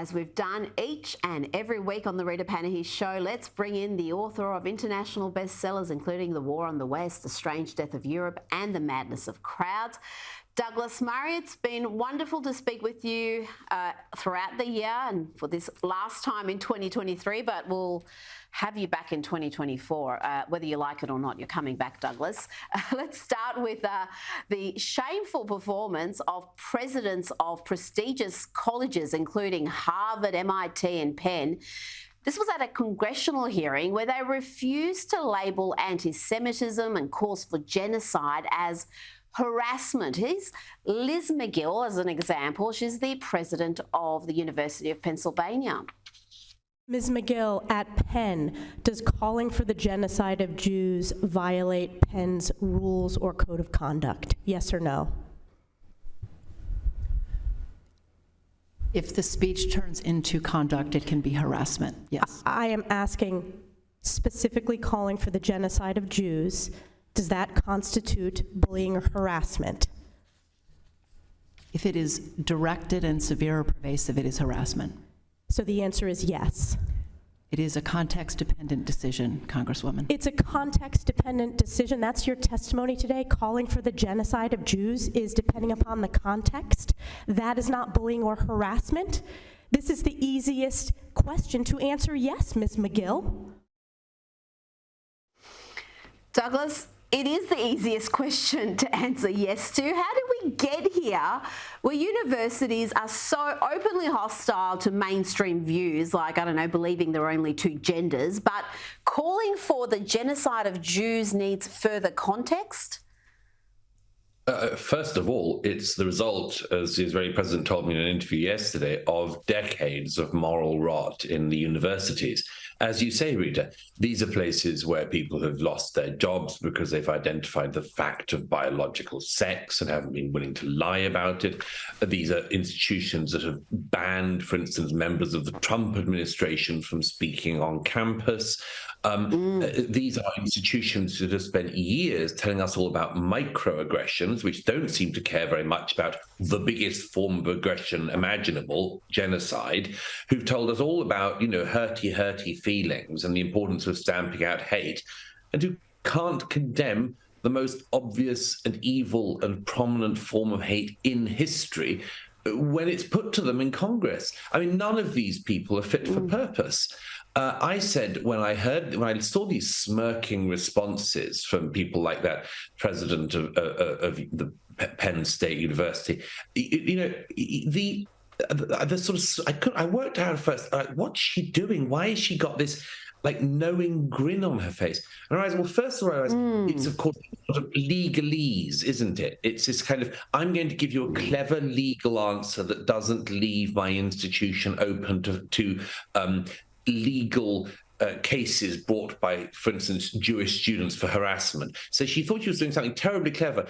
As we've done each and every week on the Rita Panahi Show, let's bring in the author of international bestsellers, including The War on the West, The Strange Death of Europe, and The Madness of Crowds. Douglas Murray, it's been wonderful to speak with you throughout the year and for this last time in 2023, but we'll have you back in 2024, whether you like it or not. You're coming back, Douglas. Let's start with the shameful performance of presidents of prestigious colleges, including Harvard, MIT and Penn. This was at a congressional hearing where they refused to label anti-Semitism and calls for genocide as harassment. Here's Liz McGill as an example. She's the president of the University of Pennsylvania. Ms. McGill, at Penn, does calling for the genocide of Jews violate Penn's rules or code of conduct? Yes or no? If the speech turns into conduct, it can be harassment, yes. I am asking specifically calling for the genocide of Jews. Does that constitute bullying or harassment? If it is directed and severe or pervasive, it is harassment. So the answer is yes. It is a context-dependent decision, Congresswoman. It's a context-dependent decision. That's your testimony today. Calling for the genocide of Jews is depending upon the context. That is not bullying or harassment. This is the easiest question to answer yes, Ms. McGill. Douglas, it is the easiest question to answer yes to. How did we get here where universities are so openly hostile to mainstream views, like, I don't know, believing there are only two genders, but calling for the genocide of Jews needs further context? First of all, it's the result, as his very president told me in an interview yesterday, of decades of moral rot in the universities. As you say, Rita, these are places where people have lost their jobs because they've identified the fact of biological sex and haven't been willing to lie about it. These are institutions that have banned, for instance, members of the Trump administration from speaking on campus. These are institutions that have spent years telling us all about microaggressions, which don't seem to care very much about the biggest form of aggression imaginable, genocide, who've told us all about, hurty feelings and the importance of stamping out hate, and who can't condemn the most obvious and evil and prominent form of hate in history when it's put to them in Congress. I mean, none of these people are fit for purpose. I said when I saw these smirking responses from people like that president of the Penn State University, the sort of I worked out at first, what's she doing? Why has she got this knowing grin on her face? And I realized, well, first of all, it's of course sort of legalese, isn't it? It's this kind of, I'm going to give you a clever legal answer that doesn't leave my institution open to legal cases brought by, for instance, Jewish students for harassment. So she thought she was doing something terribly clever.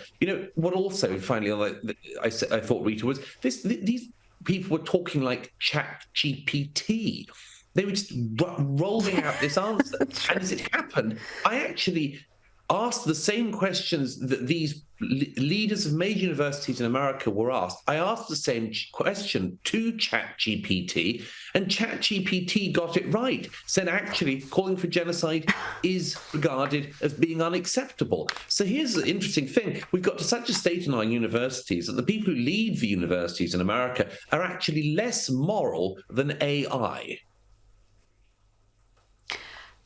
What also, finally, I thought, Rita, was these people were talking like ChatGPT. They were just rolling out this answer. And as it happened, I actually asked the same questions that these leaders of major universities in America were asked. I asked the same question to ChatGPT, and ChatGPT got it right. Said actually calling for genocide is regarded as being unacceptable. So here's the interesting thing. We've got to such a state in our universities that the people who lead the universities in America are actually less moral than AI.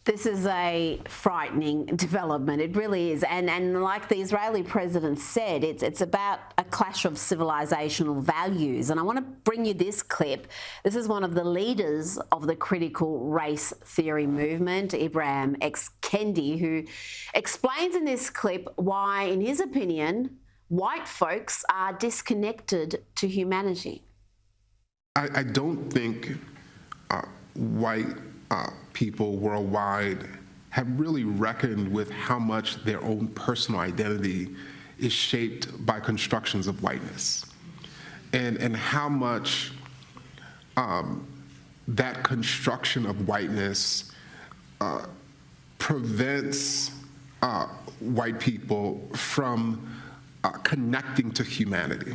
This is a frightening development. It really is. And like the Israeli president said, it's about a clash of civilizational values. And I want to bring you this clip. This is one of the leaders of the critical race theory movement, Ibram X Kendi, who explains in this clip why, in his opinion, white folks are disconnected to humanity. I don't think white people worldwide have really reckoned with how much their own personal identity is shaped by constructions of whiteness, and how much that construction of whiteness prevents white people from connecting to humanity.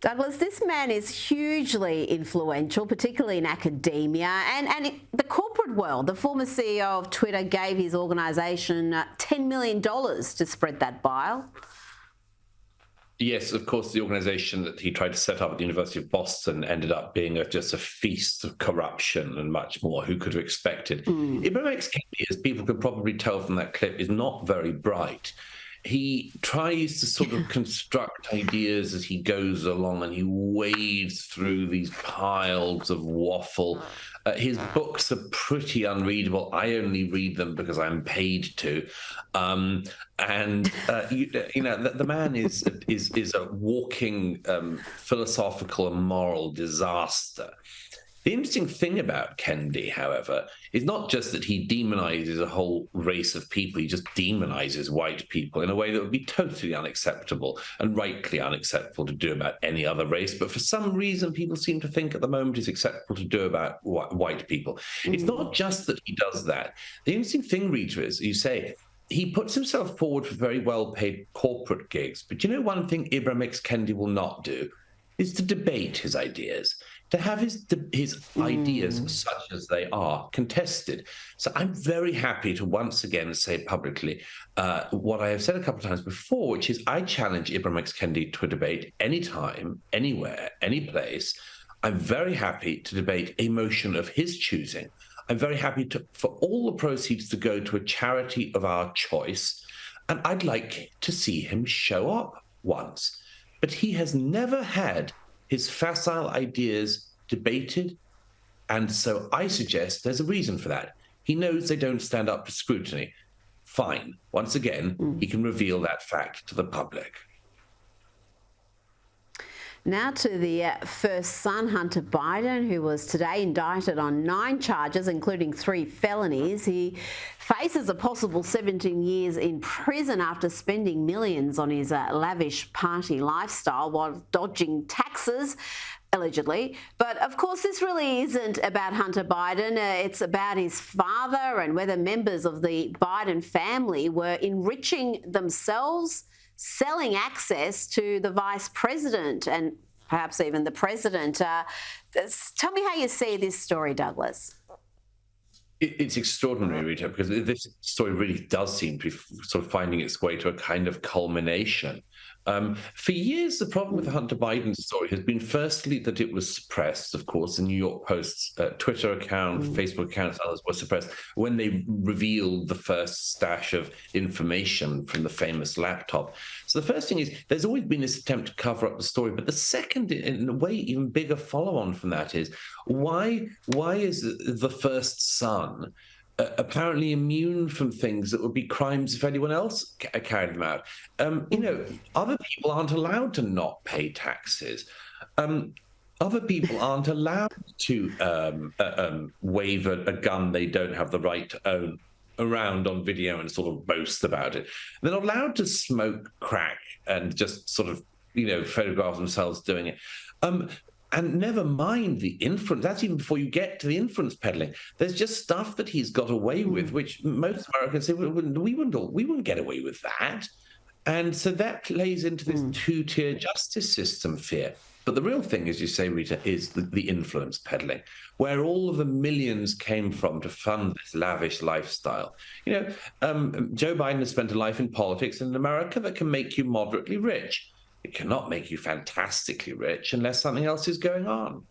Douglas, this man is hugely influential, particularly in academia and the corporate world. The former CEO of Twitter gave his organisation $10 million to spread that bile. Yes, of course, the organisation that he tried to set up at the University of Boston ended up being just a feast of corruption and much more. Who could have expected? Ibrahim X Kendi, as people could probably tell from that clip, is not very bright. He tries to sort of construct ideas as he goes along, and he wades through these piles of waffle. His books are pretty unreadable. I only read them because I'm paid to. The man is a walking philosophical and moral disaster. The interesting thing about Kendi, however, is not just that he demonizes a whole race of people, he just demonizes white people in a way that would be totally unacceptable and rightly unacceptable to do about any other race. But for some reason, people seem to think at the moment it's acceptable to do about white people. It's not just that he does that. The interesting thing, Rita, is you say, he puts himself forward for very well-paid corporate gigs. But you know one thing Ibrahim X Kendi will not do is to debate his ideas, to have his ideas, such as they are, contested. So I'm very happy to once again say publicly what I have said a couple of times before, which is I challenge Ibrahim X Kendi to a debate anytime, anywhere, any place. I'm very happy to debate a motion of his choosing. I'm very happy for all the proceeds to go to a charity of our choice. And I'd like to see him show up once. But he has never had his facile ideas debated, and so I suggest there's a reason for that. He knows they don't stand up to scrutiny. Fine. Once again, he can reveal that fact to the public. Now to the first son, Hunter Biden, who was today indicted on 9 charges, including 3 felonies. He faces a possible 17 years in prison after spending millions on his lavish party lifestyle while dodging taxes, allegedly. But of course, this really isn't about Hunter Biden. It's about his father and whether members of the Biden family were enriching themselves, selling access to the vice president and perhaps even the president. Tell me how you see this story, Douglas. It's extraordinary, Rita, because this story really does seem to be sort of finding its way to a kind of culmination. For years, the problem with the Hunter Biden story has been firstly that it was suppressed. Of course, the New York Post's Twitter account, Facebook accounts, others were suppressed when they revealed the first stash of information from the famous laptop. So the first thing is there's always been this attempt to cover up the story. But the second, in a way, even bigger follow-on from that is why is the first son apparently immune from things that would be crimes if anyone else carried them out? Other people aren't allowed to not pay taxes. Other people aren't allowed to wave a gun they don't have the right to own around on video and sort of boast about it. They're not allowed to smoke crack and just sort of, photograph themselves doing it. And never mind the influence. That's even before you get to the influence peddling. There's just stuff that he's got away with, which most Americans say, we wouldn't get away with that. And so that plays into this two-tier justice system fear. But the real thing, as you say, Rita, is the influence peddling, where all of the millions came from to fund this lavish lifestyle. Joe Biden has spent a life in politics in America that can make you moderately rich. It cannot make you fantastically rich unless something else is going on.